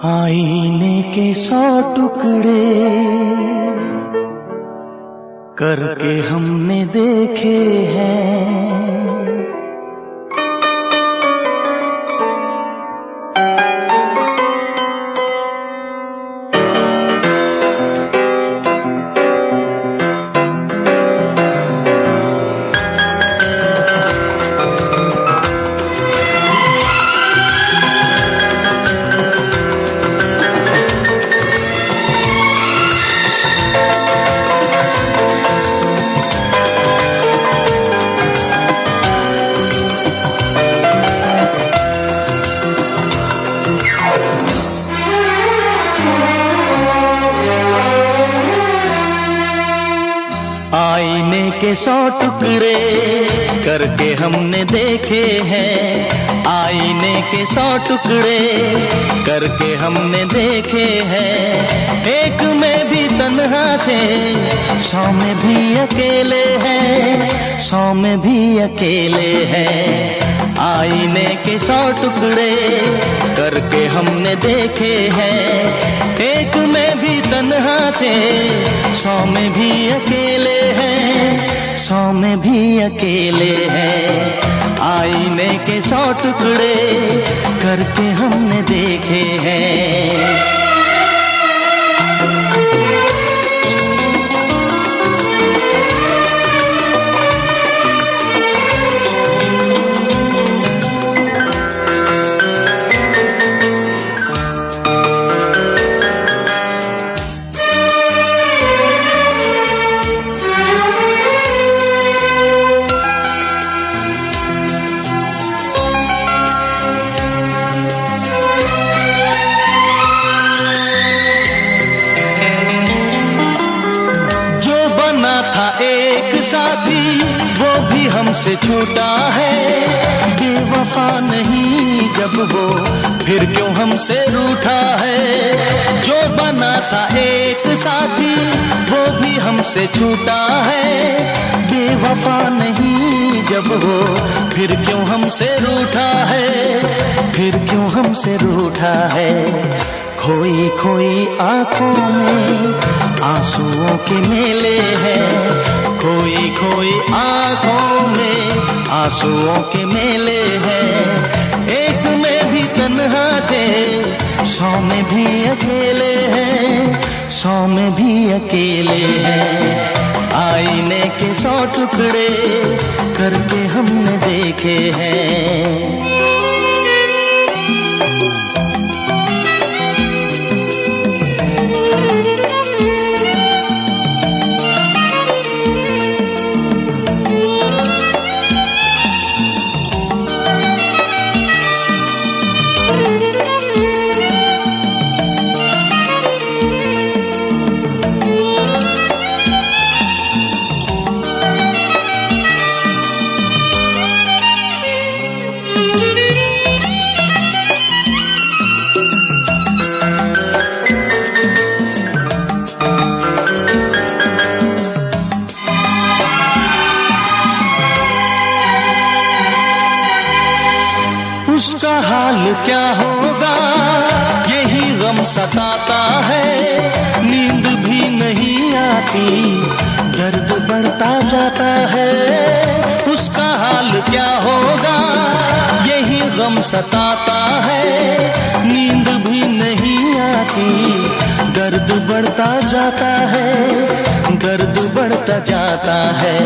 आईने के 100 टुकड़े करके हमने देखे हैं। आईने के 100 टुकड़े करके हमने देखे हैं। आईने के 100 टुकड़े करके हमने देखे हैं। एक में भी तन्हा थे, 100 में भी अकेले हैं, 100 में भी अकेले हैं। आईने के 100 टुकड़े करके हमने देखे हैं। एक में भी तन्हा थे, 100 में भी अकेले हैं, 100 में भी अकेले हैं। आईने के 100 टुकड़े करके हमने देखे हैं। एक साथी वो भी हमसे छूटा है। बेवफा नहीं जब वो फिर क्यों हमसे रूठा है। जो बना था एक साथी वो भी हमसे छूटा है। बेवफा नहीं जब वो फिर क्यों हमसे रूठा है, फिर क्यों हमसे रूठा है। खोई खोई आंखों में आंसुओं के मेले हैं। खोई खोई आंखों में आंसुओं के मेले हैं। एक में भी तन्हा थे, 100 में भी अकेले हैं, 100 में भी अकेले हैं। आईने के 100 टुकड़े करके हमने देखे हैं। उसका हाल क्या होगा यही गम सताता है। नींद भी नहीं आती, दर्द बढ़ता जाता है। उसका हाल क्या होगा यही गम सताता है। नींद भी नहीं आती, दर्द बढ़ता जाता है, दर्द बढ़ता जाता है।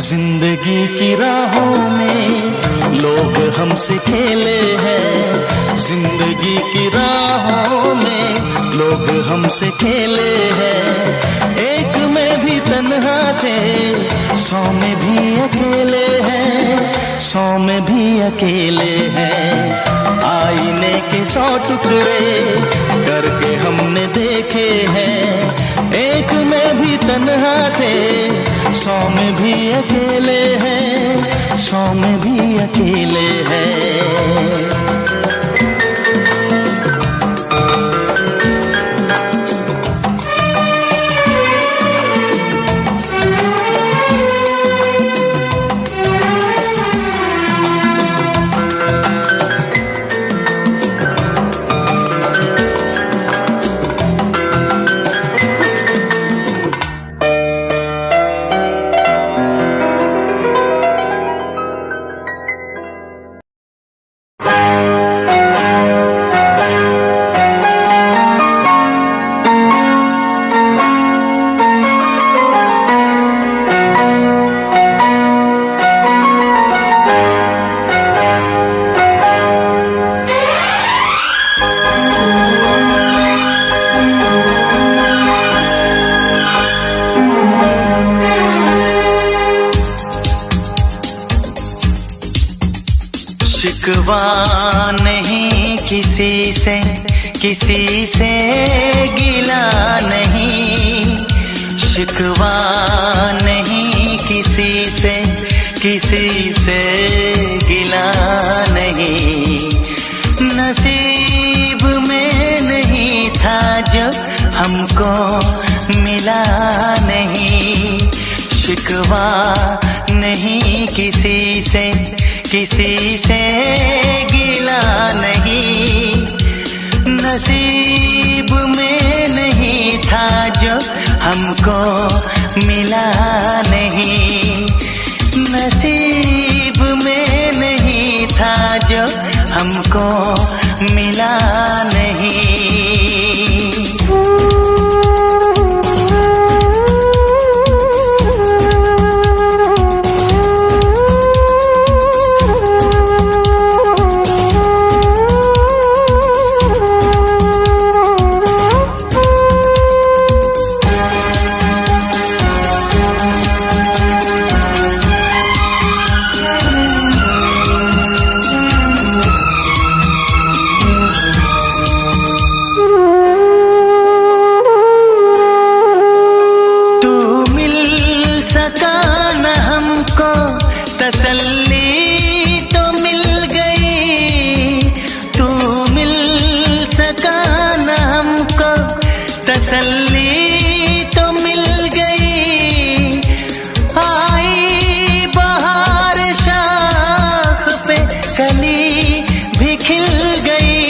जिंदगी की राहों में लोग हमसे खेले हैं। जिंदगी की राहों में लोग हमसे खेले हैं। एक में भी तन्हा थे, 100 में भी अकेले हैं, 100 में भी अकेले हैं। आईने के 100 टुकड़े करके हमने देखे हैं। एक में भी तन्हा थे, 100 में भी अकेले हैं, 100 में भी अकेले हैं। शिकवा नहीं किसी से, किसी से गिला नहीं, शिकवा नहीं किसी से, किसी से गिला नहीं। नसीब में नहीं था जो हमको मिला नहीं, शिकवा नहीं किसी से, किसी से गिला नहीं। नसीब में नहीं था जो हमको मिला नहीं, नसीब में नहीं था जो हमको मिला नहीं। तसल्ली तो मिल गई, तू मिल सका न हमको, तसल्ली तो मिल गई। आई बहार शाख पे कली भी खिल गई,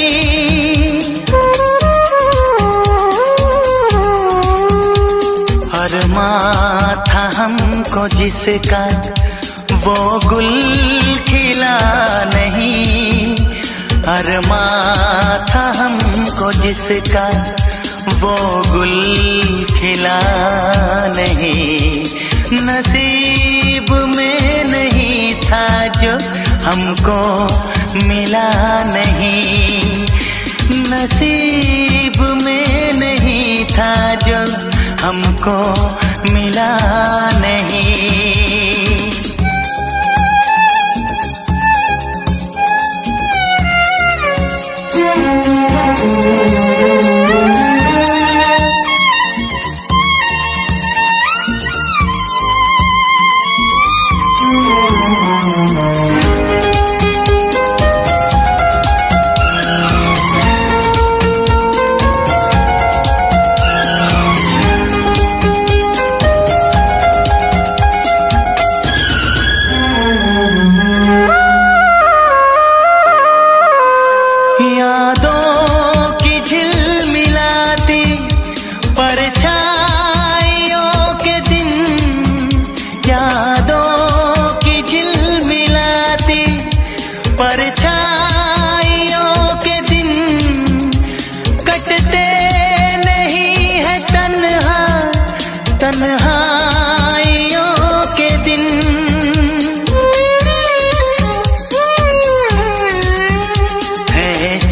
अरमां था हमको जिसका वो गुल खिला नहीं, अरमां था हमको जिसका वो गुल खिला नहीं। नसीब में नहीं था जो हमको मिला नहीं, नसीब में नहीं था जो हमको मिला नहीं।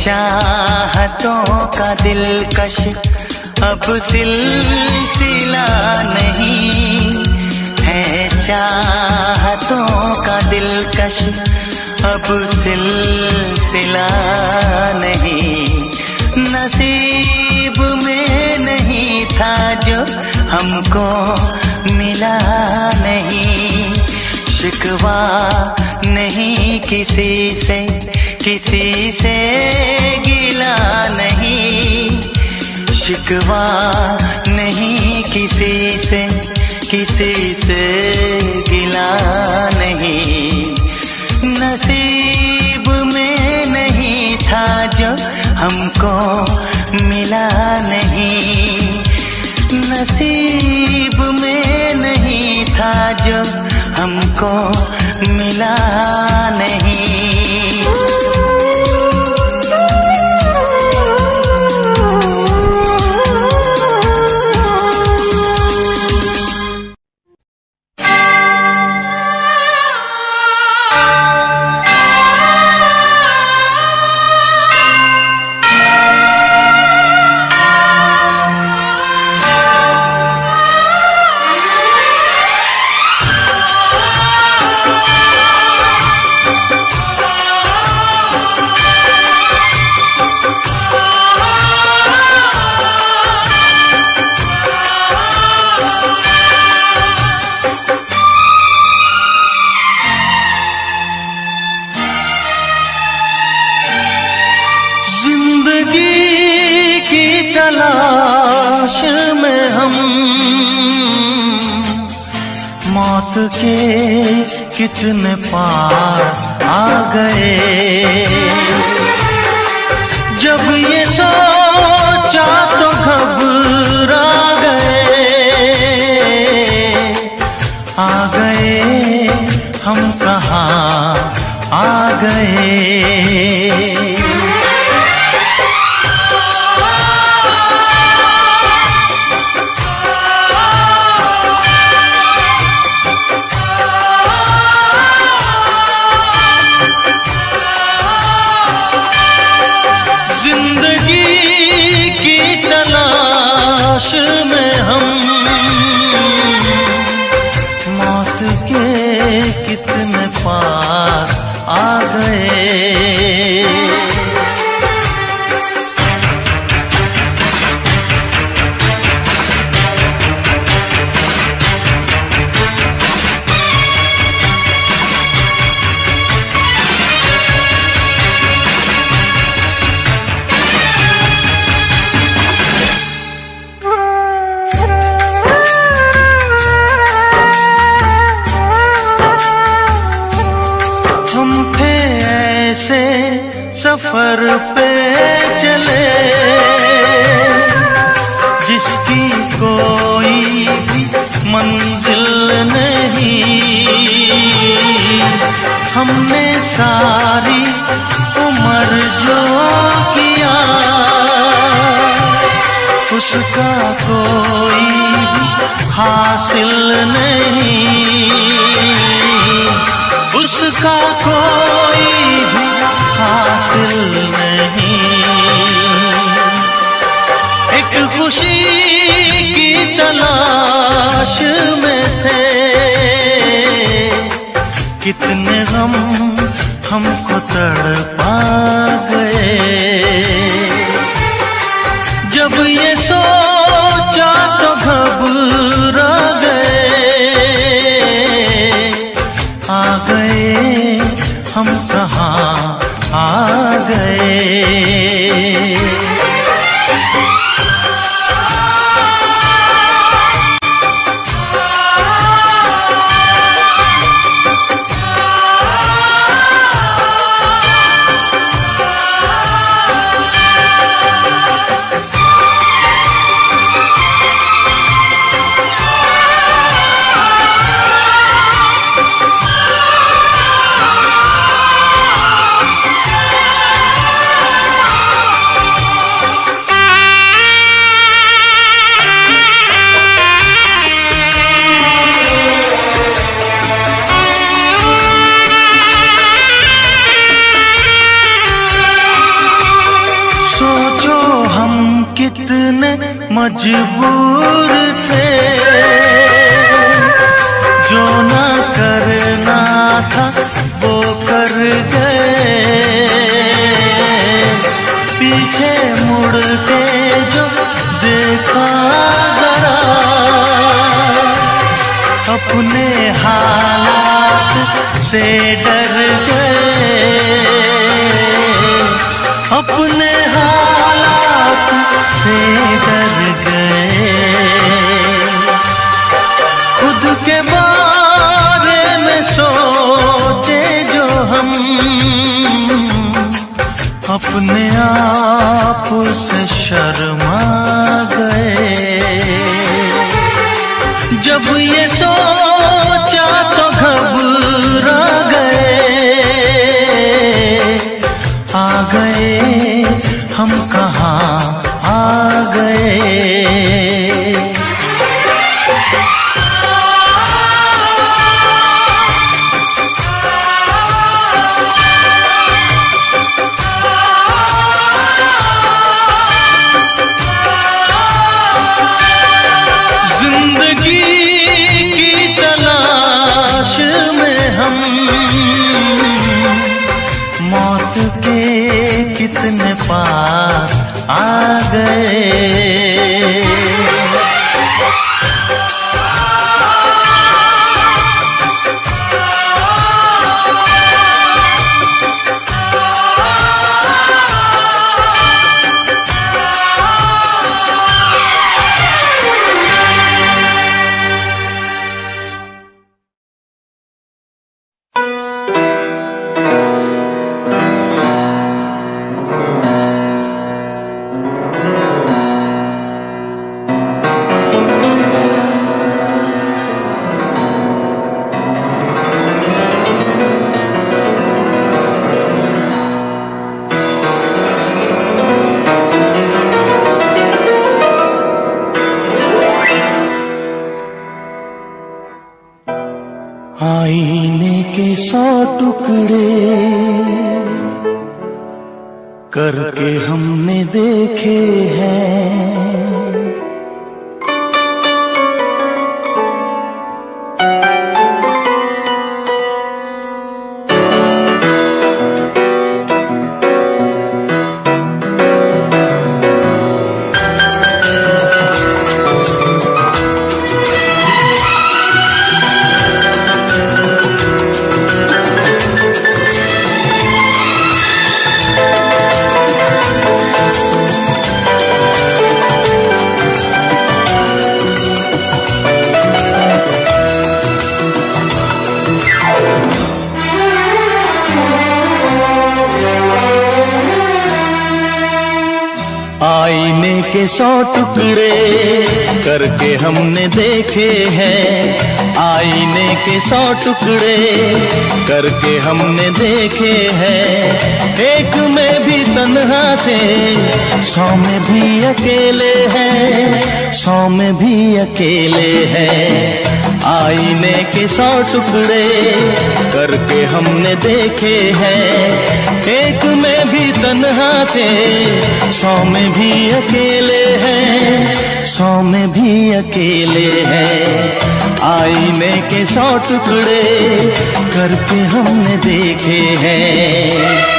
चाहतों का दिलकश अब सिलसिला नहीं है, चाहतों का दिलकश अब सिलसिला नहीं। नसीब में नहीं था जो हमको मिला नहीं, शिकवा नहीं किसी से, किसी से गिला नहीं, शिकवा नहीं किसी से, किसी से गिला नहीं। नसीब में नहीं था जो हमको मिला नहीं, नसीब में नहीं था जो हमको मिला नहीं। मौत के कितने पास आ गए। जब ये सोचा तो घबरा गए हम कहाँ आ गए। में हम मौत के कितने पास आ गए। सफर पे चले जिसकी कोई भी मंजिल नहीं। हमने सारी उम्र जो किया उसका कोई हासिल नहीं। उसका कोई भी हासिल नहीं। एक खुशी की तलाश में थे कितने गम हमको तड़पा गए। जब ये सोचा तो घबरा आ गए हम कहाँ आ गए। कितने मजबूर थे जो ना करना था वो कर गए। पीछे मुड़ के जो देखा जरा अपने हालात से डर गए। अपने हालात से डर गए। खुद के बारे में सोचे जो हम अपने आप से शर्मा गए। जब ये सोचा तो घबरा आ गए हम कहाँ आ गए। जिंदगी की तलाश में हम मौत के कितने पास आ गए। 100 टुकड़े करके हमने देखे हैं। आईने के 100 टुकड़े करके हमने देखे हैं। आईने के 100 टुकड़े करके हमने देखे हैं। एक में भी तन्हा थे, 100 में भी अकेले हैं, 100 में भी अकेले हैं। आईने के 100 टुकड़े करके हमने देखे हैं। एक में भी तन्हा थे, 100 में भी अकेले हैं, 100 में भी अकेले हैं। आईने के 100 टुकड़े करके हमने देखे हैं।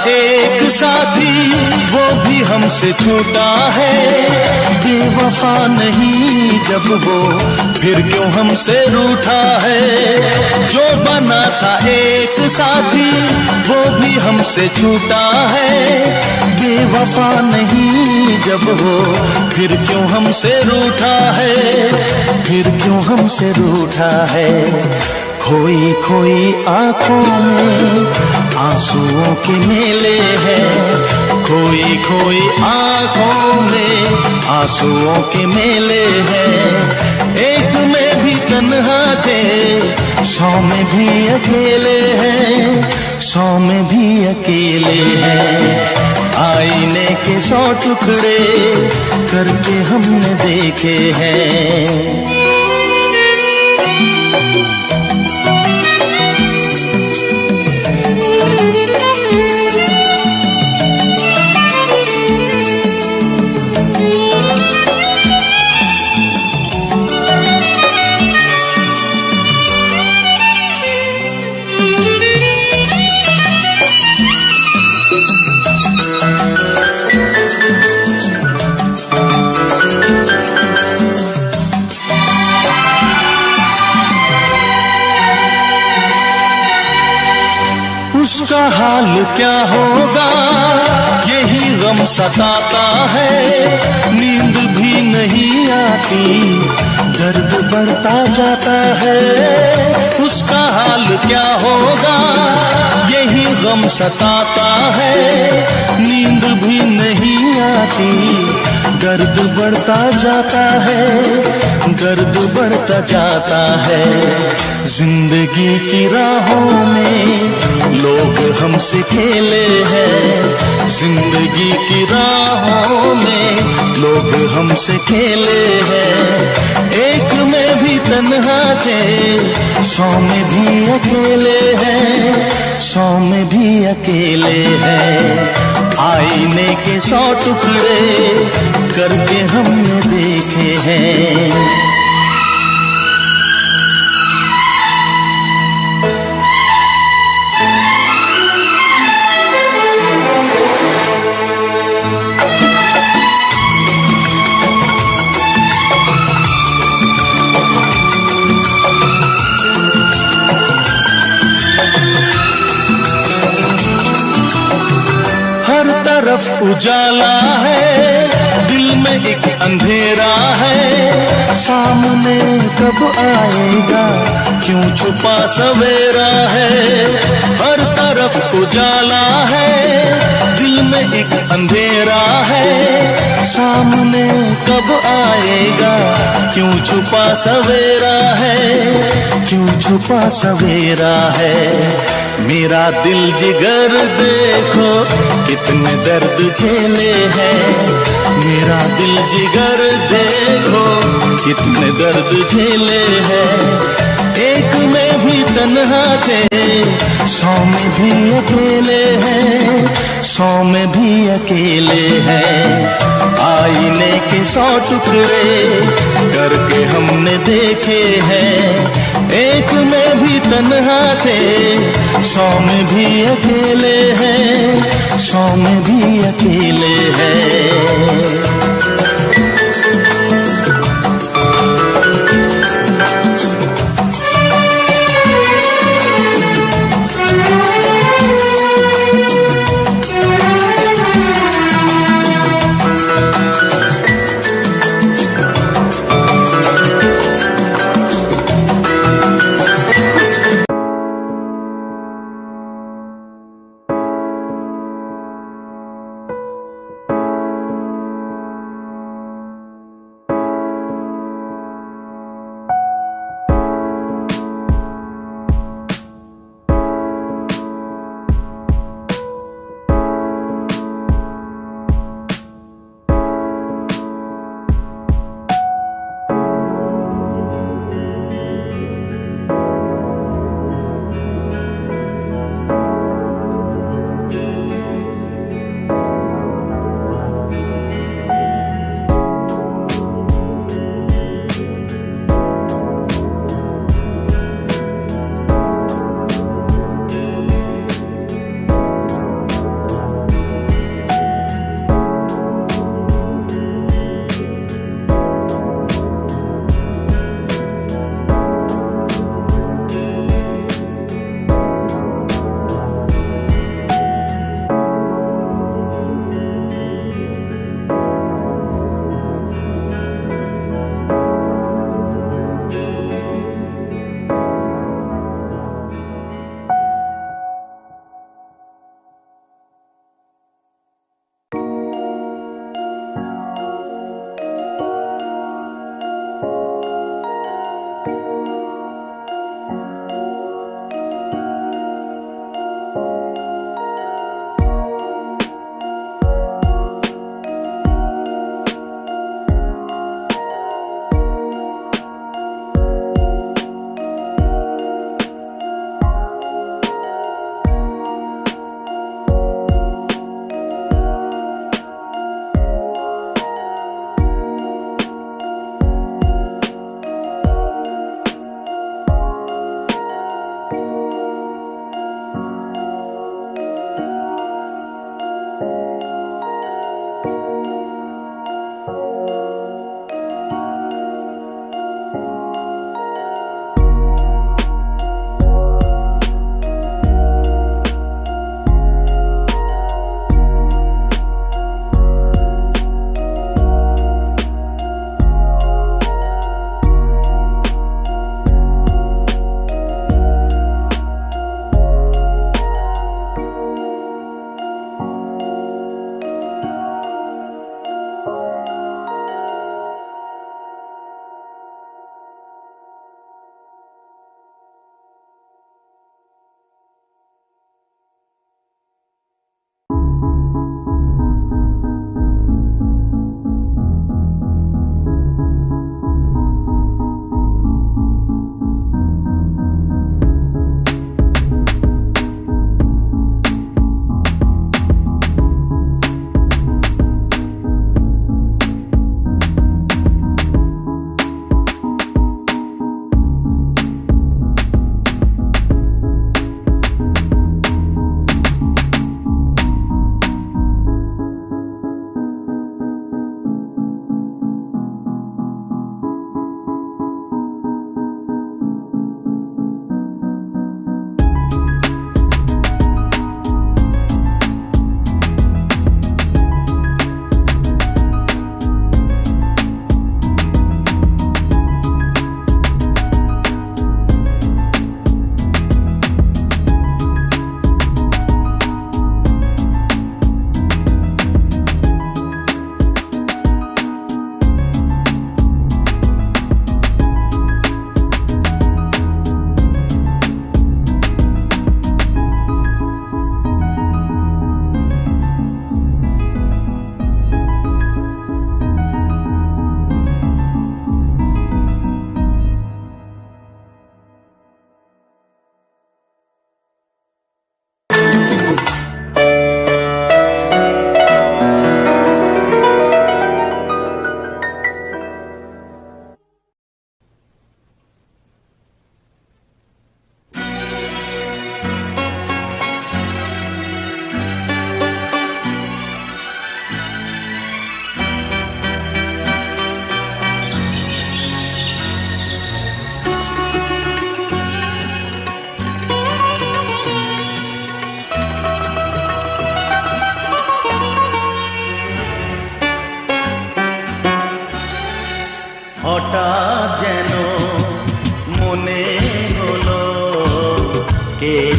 एक साथी वो भी हमसे छूटा है। बेवफा नहीं जब वो, फिर क्यों हमसे रूठा है। जो बना था एक साथी वो भी हमसे छूटा है। बेवफा नहीं जब वो, फिर क्यों हमसे रूठा है, फिर क्यों हमसे रूठा है। खोई खोई आंखों में आंसुओं के मेले हैं। खोई खोई आंखों में आंसुओं के मेले हैं। एक में भी तन्हा थे, 100 में भी अकेले हैं, 100 में भी अकेले हैं। आईने के 100 टुकड़े करके हमने देखे हैं। उसका हाल क्या होगा यही गम सताता है। नींद भी नहीं आती, दर्द बढ़ता जाता है। उसका हाल क्या होगा यही गम सताता है। नींद भी नहीं आती, दर्द बढ़ता जाता है, दर्द बढ़ता जाता है। जिंदगी की राहों में लोग हमसे खेले हैं। जिंदगी की राहों में लोग हमसे खेले हैं। एक में भी तन्हा थे, 100 में भी अकेले हैं, 100 में भी अकेले हैं। आईने के 100 टुकड़े करके हमने देखे हैं। तरफ उजाला है, दिल में एक अंधेरा है, सामने कब आएगा, क्यों छुपा सवेरा है। हर तरफ उजाला है, दिल में एक अंधेरा है, सामने कब आएगा, क्यों छुपा सवेरा है, क्यों छुपा सवेरा है। मेरा दिल जिगर देखो कितने दर्द झेले हैं, मेरा दिल जिगर देखो कितने दर्द झेले हैं। एक में भी तन्हा थे, 100 में भी अकेले हैं, 100 में भी अकेले हैं। आईने के 100 टुकड़े करके हमने देखे हैं, एक में भी तन्हा थे, 100 में भी अकेले हैं, 100 में भी अकेले हैं।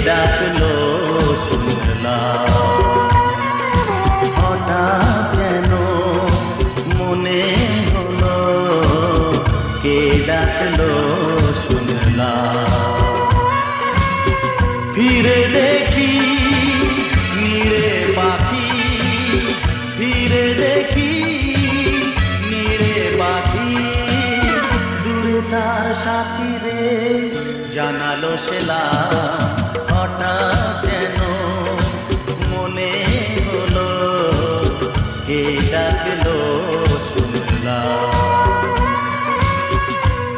ডাকলো শুনলাম। হঠাৎ কেন মনে হলো কে ডাকলো শুনলাম। ফিরে দেখি নীরে পাখি, ফিরে দেখি নীরে পাখি, দূরে তার সাথী রে জানালো সেলাম। হঠাৎ যেন মনে হলো কে ডাকলো শুনলাম।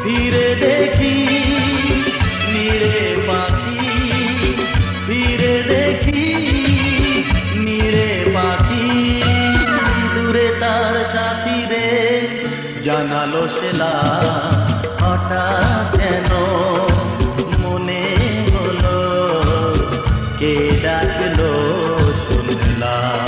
ফিরে দেখি নীরে পাখি, ফিরে দেখি নীরে পাখি, দূরে তার সাথী রে জানালো সেলাম। হঠাৎ যেন মনে হলো কে ডাকলো শুনলাম।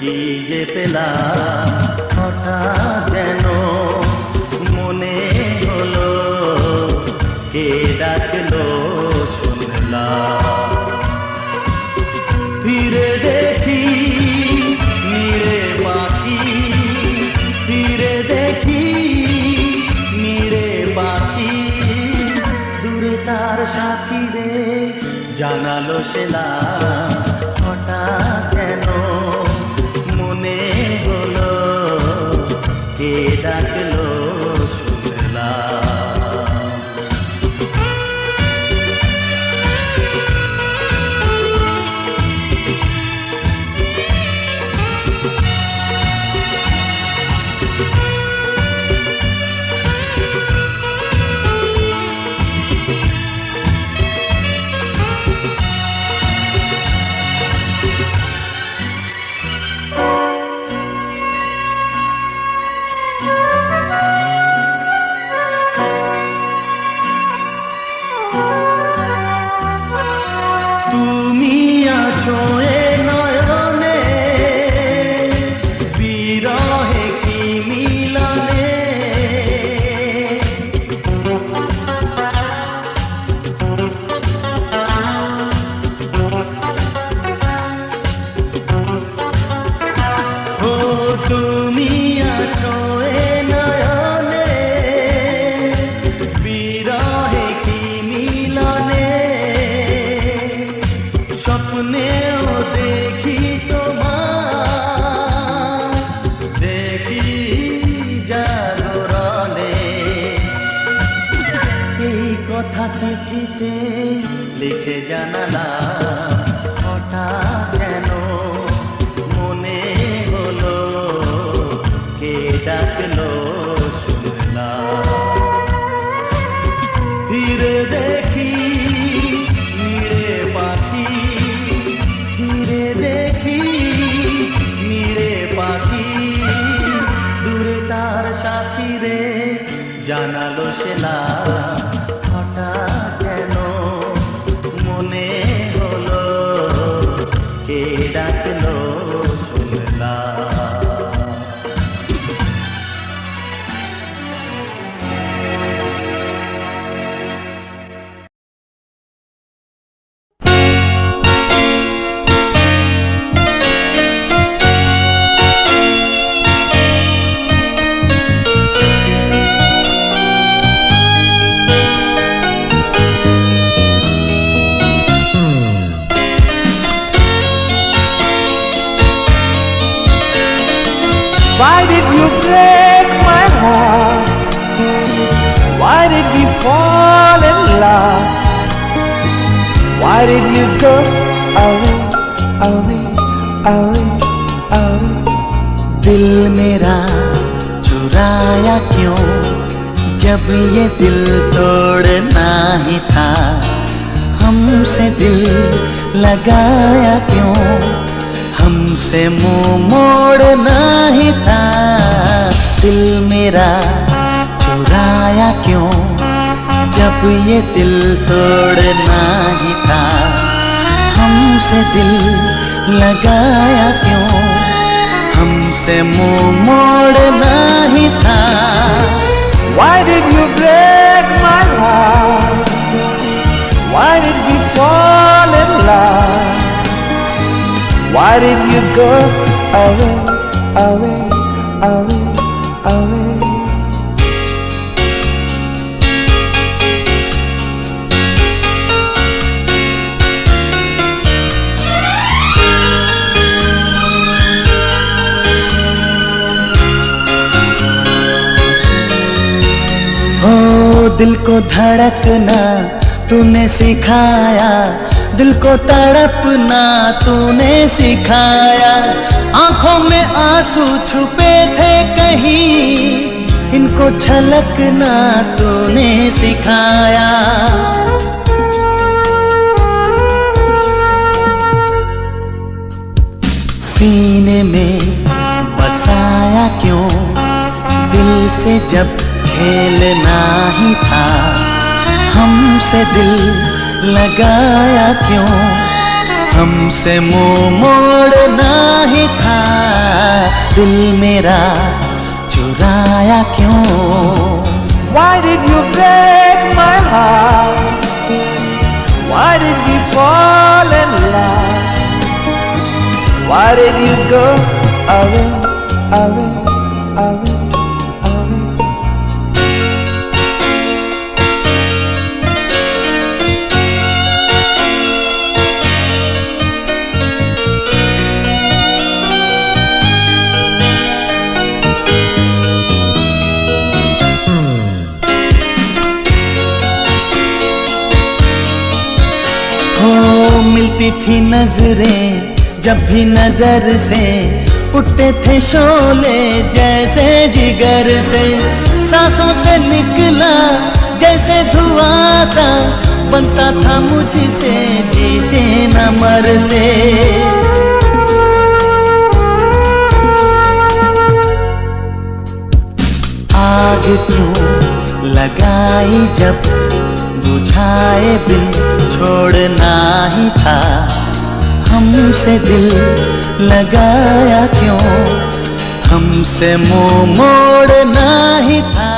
কি যে পেলাম হঠাৎ যেন মনে হলো কে ডাকলো শুনলাম। ফিরে দেখি নীরে পাখি, ফিরে দেখি নীরে পাখি, দূরে তার সাথী রে জানালো সেলাম। হঠাৎ যেন মনে হলো কে ডাকলো শুনলাম। তুমি আছো এ নয়নে, বিরহে কি মিলনে, ও তুমি আছো এ নয়নে, বিরহে কি মিলনে, স্বপ্নেও দেখি তোমার, দেখি জাগরণে, এই কথা চিঠিতে লিখে জানালাম। হঠাৎ কেন মনে হলো কে ডাকলো শুনলাম। ফিরে দেখি নীরে পাখি, ফিরে দেখি নীরে পাখি, দূরে তার সাথী রে জানালো সেলাম। হঠাৎ কেন মনে হলো কে ডাকলো শুনলাম। Why did you break my heart? Why did we fall in love? Why did you go away, away, away, away? दिल मेरा चुराया क्यों, जब ये दिल तोड़ना ही था। हमसे दिल लगाया क्यों, हमसे मुंह मोड़ना ही था। दिल मेरा चुराया क्यों, जब ये दिल तोड़ना ही था। हमसे दिल लगाया क्यों, हमसे मुंह मोड़ना ही था। Why did you break my heart? Why did we fall in love? Why did you go away, away, away, away? दिल को धड़कना तूने सिखाया, दिल को तड़पना तूने सिखाया। आंखों में आंसू छुपे थे कहीं, इनको छलकना तूने सिखाया। सीने में बसाया क्यों, दिल से जब खेलना ही था। हमसे दिल लगाया क्यों, हमसे मुंह मोड़ना ही था। दिल मेरा चुराया क्यों। Why did you break my heart? Why did we fall in love? Why did you go away, away, away? मिलती थी नजरें जब भी नजर से, उठते थे शोले जैसे जिगर से। सांसों से निकला जैसे धुआं सा, बनता था मुझसे जीते न मरते। आग क्यों लगाई जब बुझाए बिन छोड़ना ही था। हमसे दिल लगाया क्यों, हमसे मुंह मोड़ना ही था।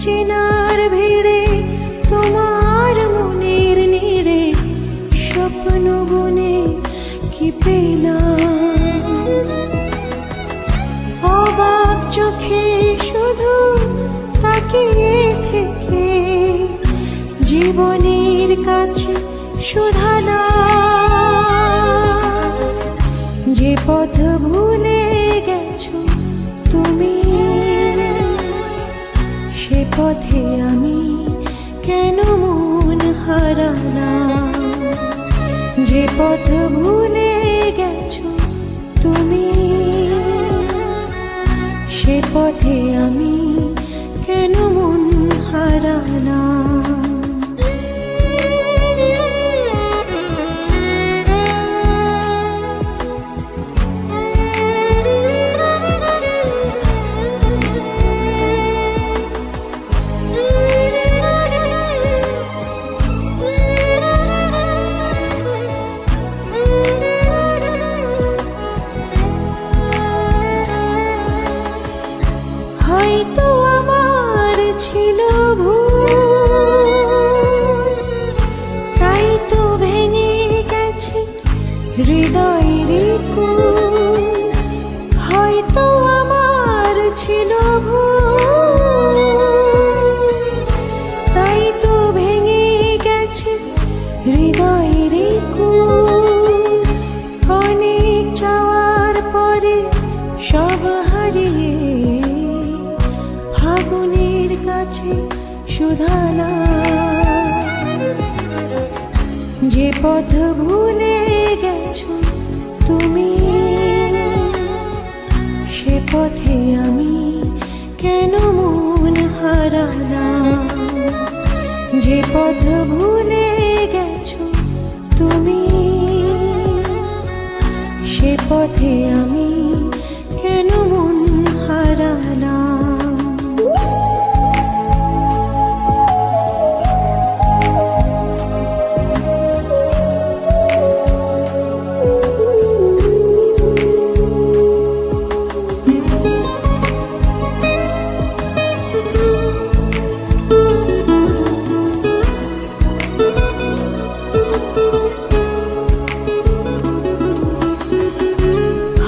চেনার ভিড়ে তোমার মনের নিড়ে স্বপ্ন বনে কি পেলাম। অবাক চোখে শুধু তাকিয়ে থেকে জীবনের কাছে শুধানা। যে পথ ভুলে গেছো তুমি, সে পথে আমি কেন মন হারালাম। যে পথ ভুলে গেছো তুমি, সে পথে আমি কেন মন হারালাম। হয়তো সব হারিয়ে ফাগুনের কাছে সুধানা, যে পথ ভুলে গেছো তুমি, সে পথে আমি কেন মন হারালাম। যে পথ ভুলে গেছো তুমি, সে পথে আমি কেন মন হারালাম।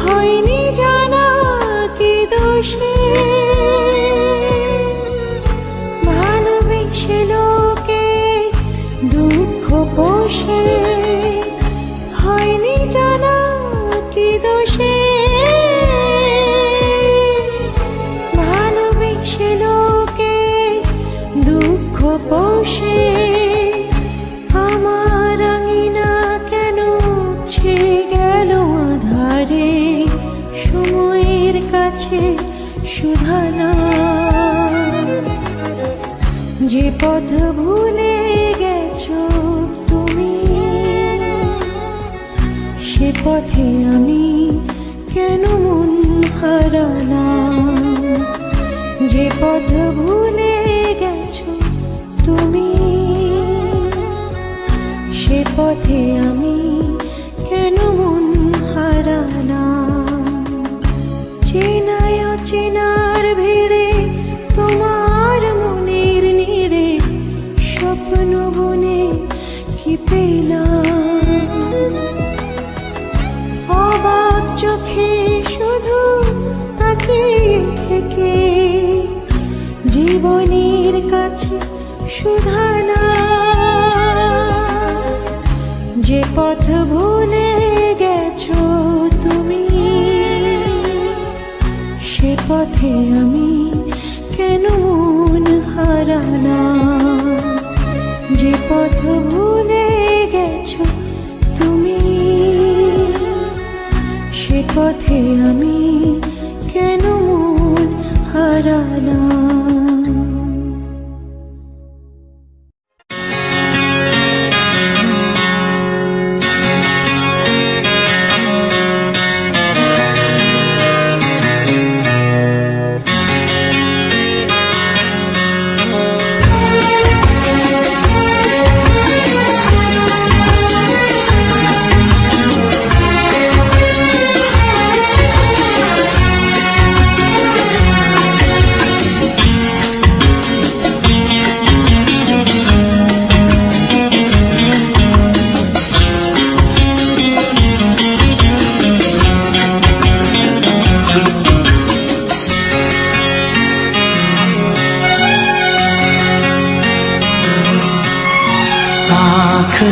হয়নি জানা কি দোষে ভালোবেসে লোকে দুঃখ পোষে, হয়নি জানা কি দোষে ভালোবেসে লোকে দুঃখ পোষে। আমার আঙিনা কেন ছে গেল আধারে, সময়ের কাছে সুধানা, যে পথ ভুলে গেছো তুমি, সে পথে আমি কেন মন হারালাম। যে পথ ভুলে গেছো তুমি, সে পথে আমি কেন মন হারালাম। চেনায় অচেনার ভিড়ে তোমার মনের নিড়ে স্বপ্ন বনে কি পেলাম। অবাক চোখে শুধু তাকিয়ে থেকে জীবনের কাছে সুধানা, যে পথ ভুলে গেছো তুমি, সে পথে আমি কেন মন হারালাম। যে পথ ভুলে গেছো তুমি, সে পথে আমি কেন মন হারালাম।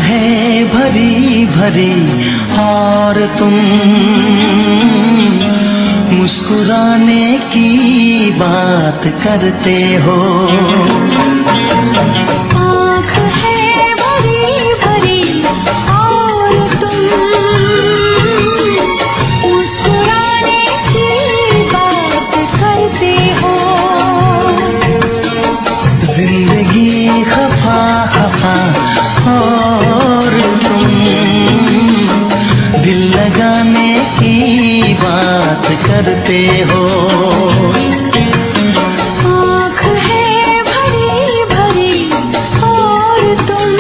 है भरी भरी और तुम मुस्कुराने की बात करते हो। आँख है भरी भरी और तुम मुस्कुराने की बात करते हो। जिंदगी खफा खफा और तुम दिल लगाने की बात करते हो। आँख है भरी भरी और तुम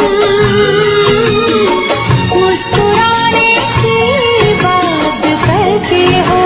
मुस्कुराने की बात करते हो।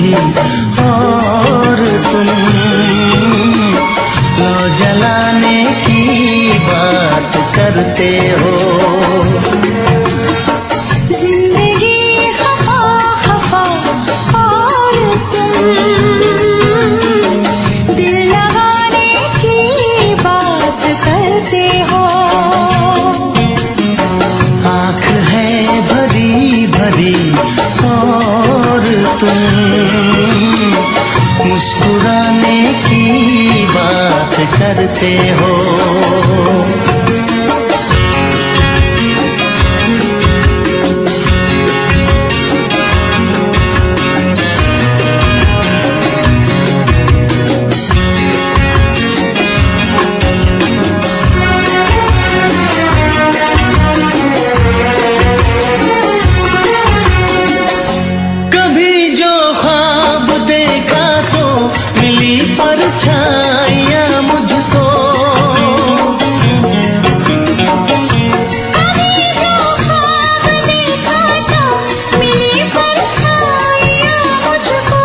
मुझी और तुम लो जलाने की बात करते हो। जिंदगी खफा खफा और तुम दिल लगाने की बात करते हो। आँख है भरी भरी और तुम मुस्कुराने की बात करते हो। परछाइयाँ मुझको कभी जो ख्वाब देखा था मिली परछाइयाँ मुझको।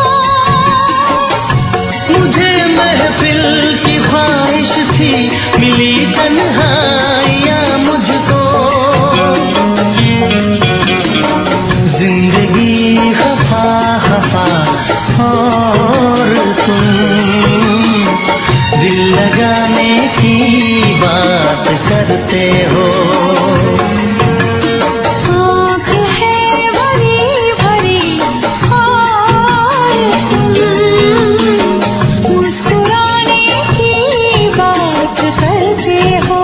मुझे महफिल की ख्वाहिश थी मिली तन्हाइयाँ मुझको। जिंदगी खफा खफा और तुम दिल लगाने की बात करते हो। आँख है भरी भरी और तुम मुस्कुराने की बात करते हो।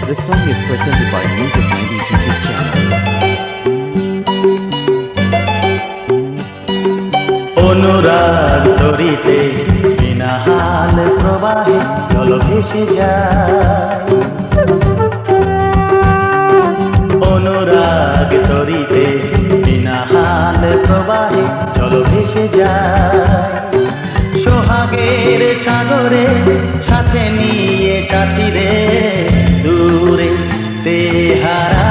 This song is presented by Music 90s YouTube channel. অনুরাগ তরিতে বিনা হাল প্রবাহে জল ভেসে যায়। অনুরাগ তরিতে বিনা হাল প্রবাহে জল ভেসে যায়। সোহাগের সাগরে সাথে নিয়ে সাথীরে দূরে তেহারা।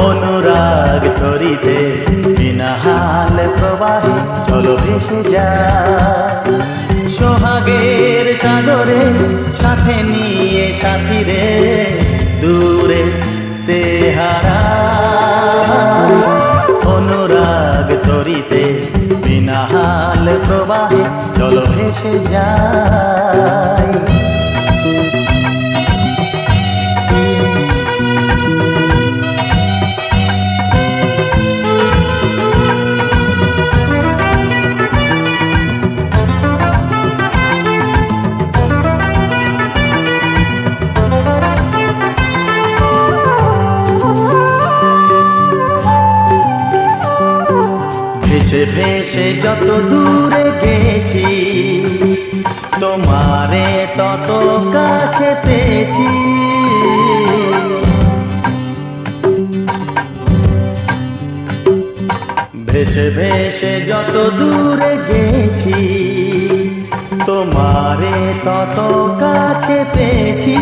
অনুরাগ তরিতে বিনা হাল প্রবাহে জল ভেসে যায়। সোহাগের সাগরে সাথে নিয়ে সাথীরে দূরে তেহারা। অনুরাগ তরিতে বিনা হাল প্রবাহে জল ভেসে যায়। ভেসে ভেসে যত দূরে গেছি তোমারে তত কাছে পেয়েছি। ভেসে ভেসে যত দূরে গেছি তোমারে তত কাছে পেয়েছি।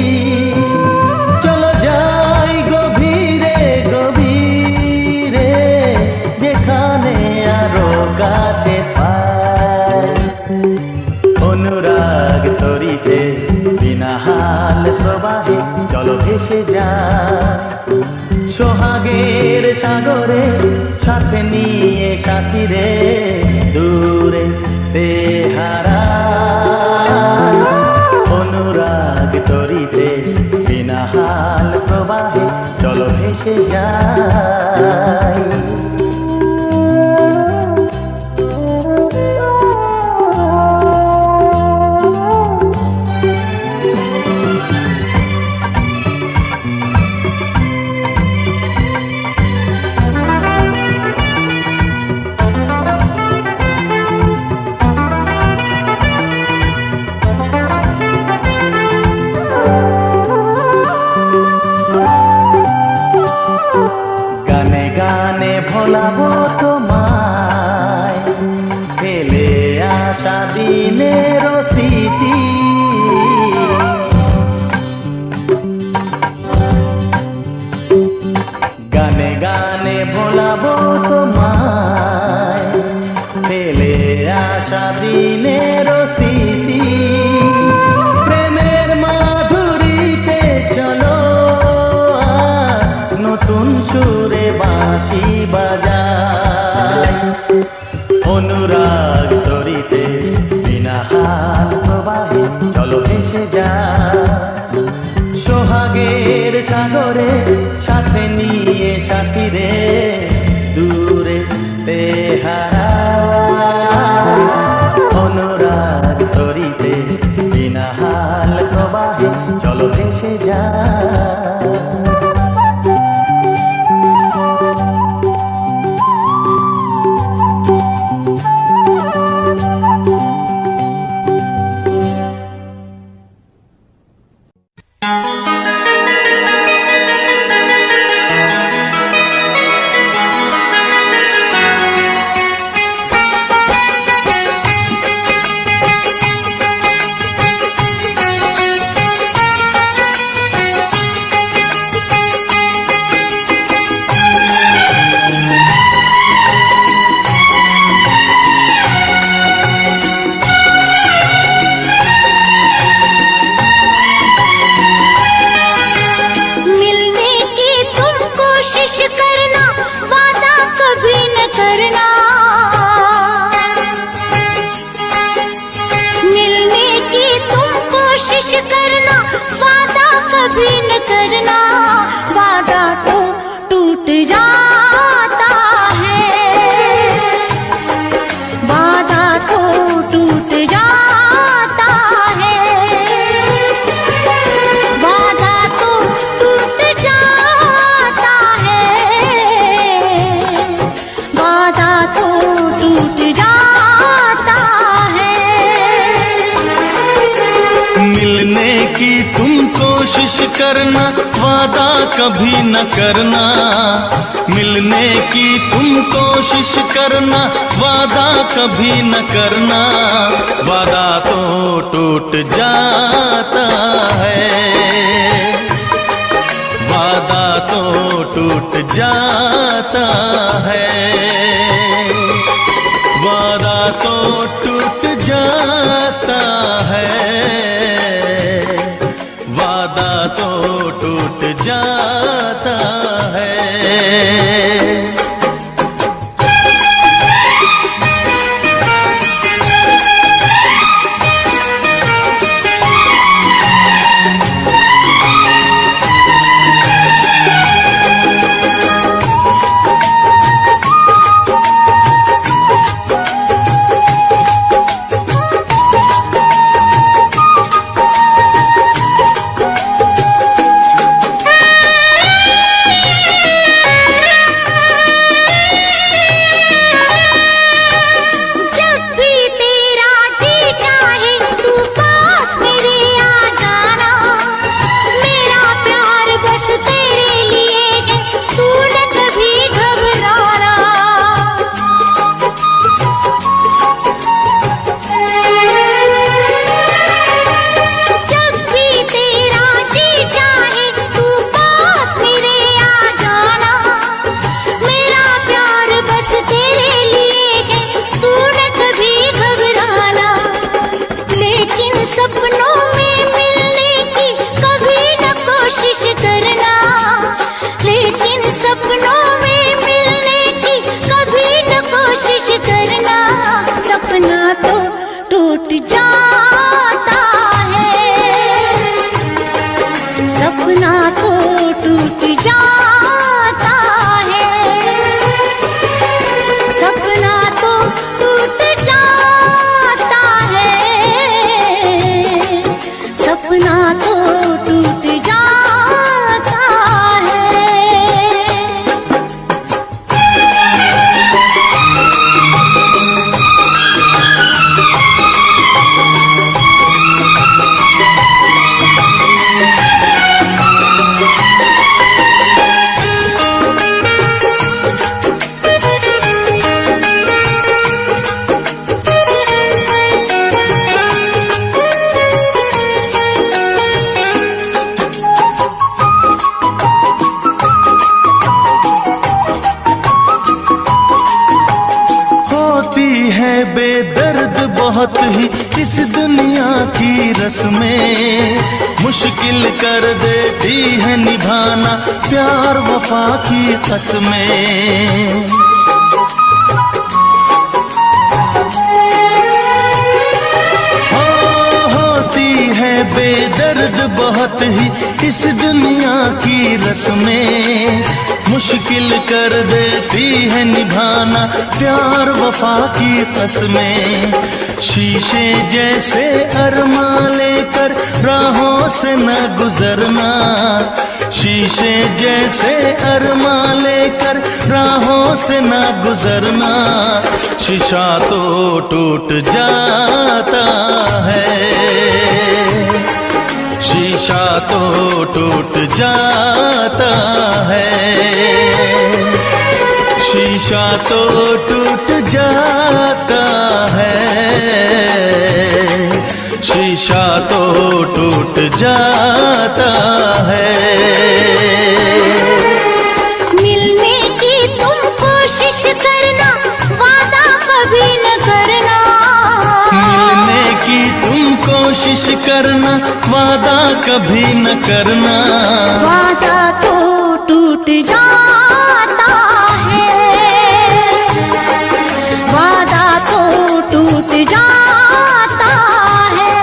চলো যাই গভীরে গভীরে যেখানে আরো কাছে পাই। অনুরাগ তরিতে বিনা হাল প্রবাহে জল ভেসে যায়। সোহাগের সাগরে সাথে নিয়ে সাথীরে দূরে তেহারা। অনুরাগ তরিতে বিনা হাল প্রবাহে জল ভেসে যায়। ভোলাবো তোমায়, ফেলে আসা দিনের স্মৃতি। গানে গানে ভোলাবো তোমায়, ফেলে আসা দিনের স্মৃতি। প্রেমের মাধুরীতে চলো নতুন সুরে বাঁশি বাজাই, অনুরাগ তরিতে বিনা হাত প্রবাহে চলো ভেসে যায়। সোহাগের সাগরে সাথে নিয়ে সাথীরে দূরে তেহারা, অনুরাগ তরিতে বিনা হাল প্রবাহে চলো ভেসে যায়। कोशिश करना वादा कभी न करना, मिलने की तुम कोशिश करना वादा कभी न करना, वादा तो टूट जाता है, वादा तो टूट जाता है, वादा तो टूट जाता है, वादा तो टूट जाता है। बेदर्द बहुत ही इस दुनिया की रस्में, मुश्किल कर देती है निभाना प्यार वफा की कसमें। होती है बेदर्द बहुत ही इस दुनिया की रस्में, मुश्किल कर देती है निभाना प्यार वफा की कसमें। शीशे जैसे अरमां लेकर राहों से न गुजरना, शीशे जैसे अरमां लेकर राहों से न गुजरना, शीशा तो टूट जाता है, शीशा तो टूट जाता है, शीशा तो टूट जाता है, शीशा तो टूट जाता है। मिलने की तुम कोशिश करना, वादा कभी न करना, मिलने की तुम कोशिश करना, वादा कभी न करना, वादा तो टूट जाता है, वादा तो टूट जाता है,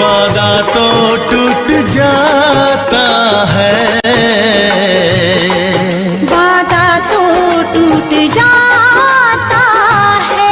वादा तो टूट जाता है, वादा तो टूट जाता है।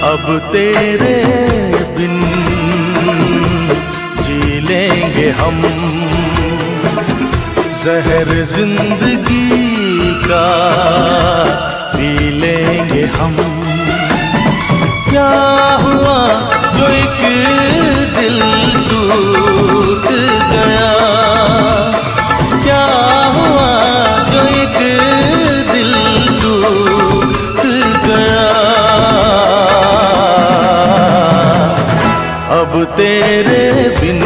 अब तेरे बिन जी लेंगे हम, जहर जिंदगी का पी लेंगे हम। क्या हुआ जो एक दिल टूट गया, क्या हुआ जो एक दिल टूट गया, अब तेरे बिन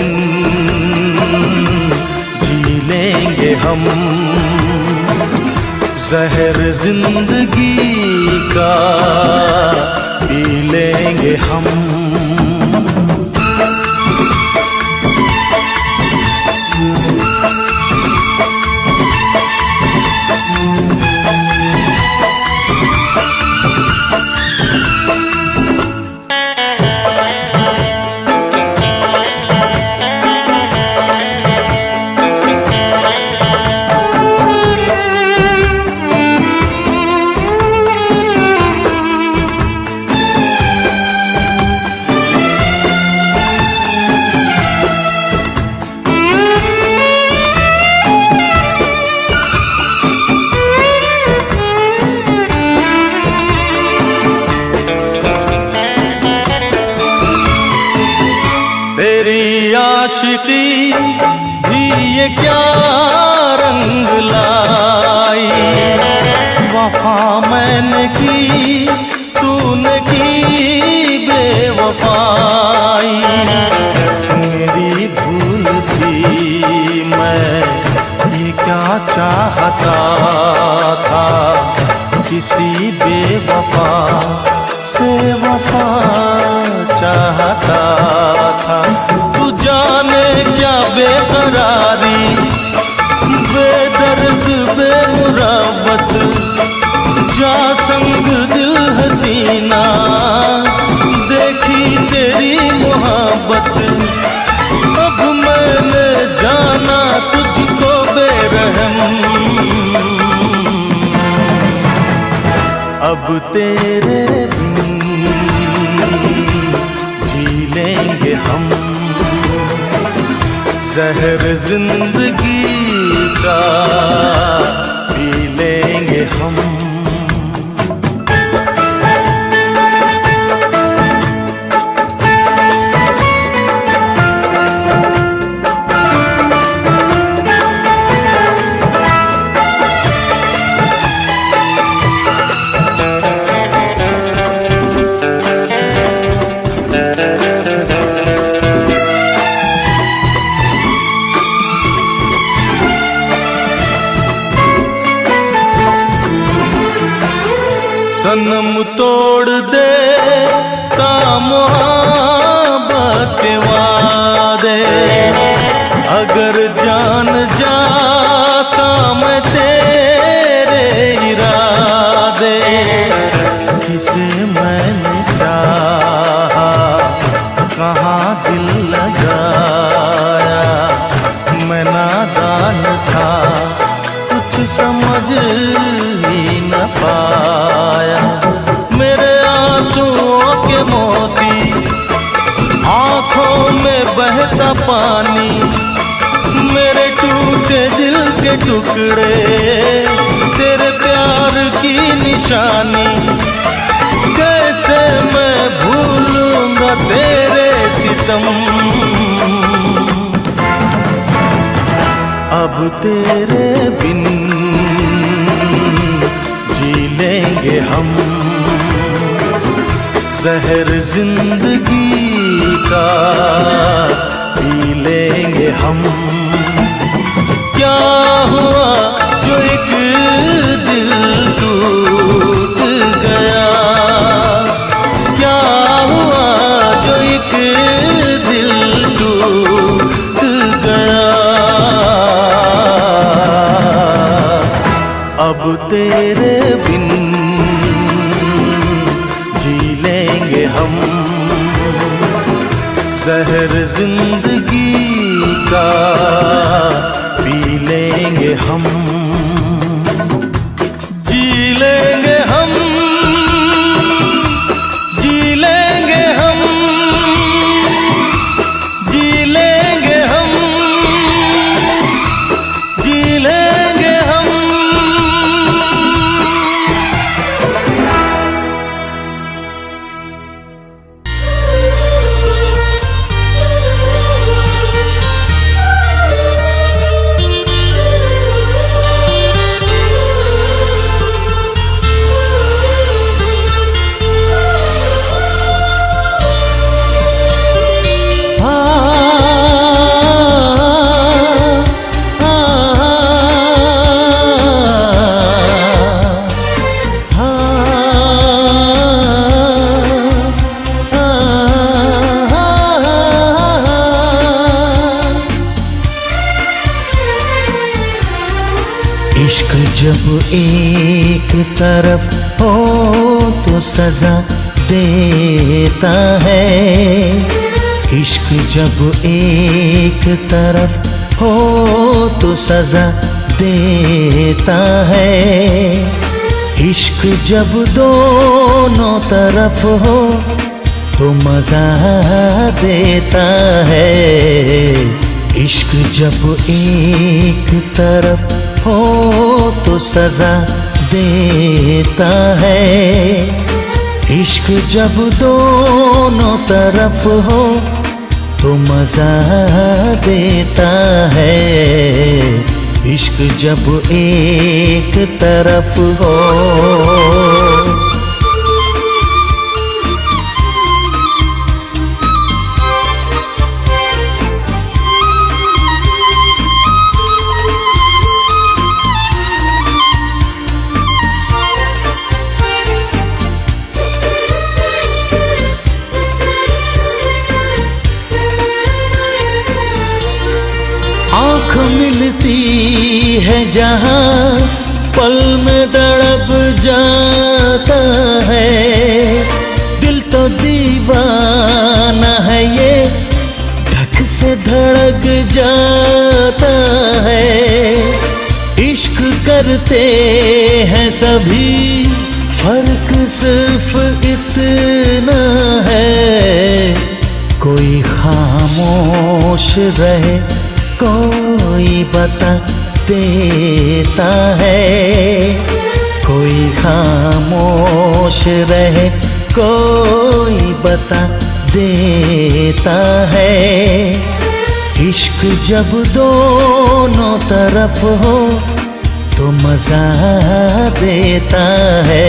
जी लेंगे हम, जहर जिंदगी का पी लेंगे हम। तेरी आशिकी भी ये क्या रंग लाई, वफा मैंने की तूने की बेवफाई। मेरी भूल थी, मैं ये क्या चाहता था, किसी बेवफा से वफा चाहता था। तू जाने क्या बेकरारी, बेदर्द बेमुरावत, जा संग दिल हसीना, देखी तेरी मोहब्बत। अब मैंने जाना तुझको बेरहम, अब तेरे बिन जी लेंगे हम, जहर जिंदगी का पी लेंगे हम। सनम तोड़ दे मोहब्बत के वादे, अगर जान जाता मैं तेरे इरादे। किसे मैंने चाहा, कहाँ दिल लगाया, मैं नादान था, कुछ समझ ही न पाया। मेरे आंसुओं के मोती, आंखों में बहता पानी, मेरे टूटे दिल के टुकड़े, तेरे प्यार की निशानी। कैसे मैं भूलूंगा तेरे सितम, अब तेरे बिन जी लेंगे हम, जहर जिंदगी का पी लेंगे हम। क्या हुआ जो एक दिल टूट गया, क्या हुआ जो एक दिल टूट गया। अब तेरे बिन जी लेंगे हम, जहर जिंदगी का पी लेंगे हम। जी लेंगे हम, जी लेंगे हम, जी लेंगे हम, जी लेंगे हम। इश्क जब एक तरफ हो तो सजा देता है, इश्क जब एक तरफ हो तो सजा देता है। इश्क जब दोनों तरफ हो तो मजा देता है। इश्क जब एक तरफ हो तो सजा देता है, इश्क जब दोनों तरफ हो तो मजा देता है। इश्क जब एक तरफ हो। आँख मिलती है जहाँ पल में तड़प जाता है, दिल तो दीवाना है ये धक से धड़क जाता है। इश्क करते हैं सभी, फर्क सिर्फ इतना है, कोई खामोश रहे कोई बता देता है, कोई खामोश रहे कोई बता देता है। इश्क जब दोनों तरफ हो तो मजा देता है।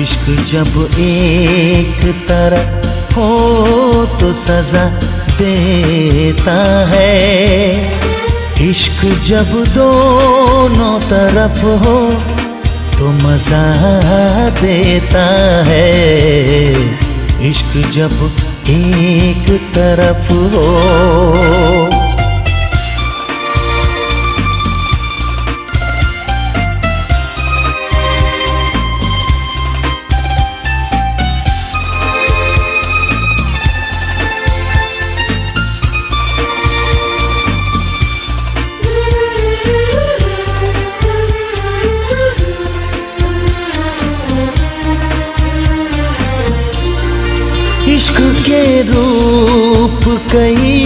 इश्क जब एक तरफ हो तो सजा देता है। इश्क जब दोनों तरफ हो तो मजा देता है। इश्क जब एक तरफ हो। इश्क के रूप कई,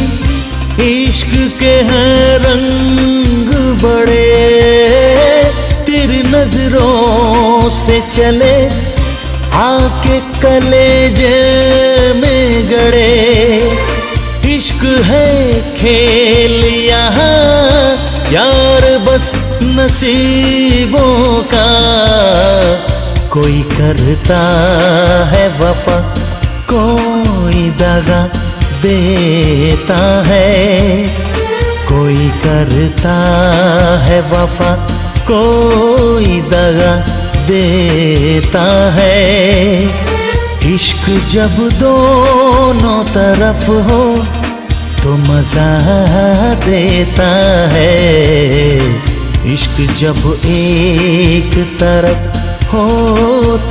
इश्क के हैं रंग बड़े, तेरी नजरों से चले आके कलेजे में गड़े। इश्क है खेल यहाँ यार बस नसीबों का, कोई करता है वफा कोई दगा देता है, कोई करता है वफा कोई दगा देता है। इश्क जब दोनों तरफ हो तो मजा देता है। इश्क जब एक तरफ हो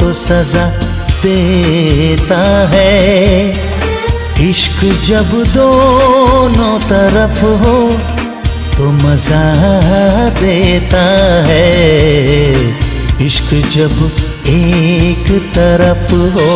तो सजा देता है। इश्क जब दोनों तरफ हो तो मजा देता है। इश्क जब एक तरफ हो।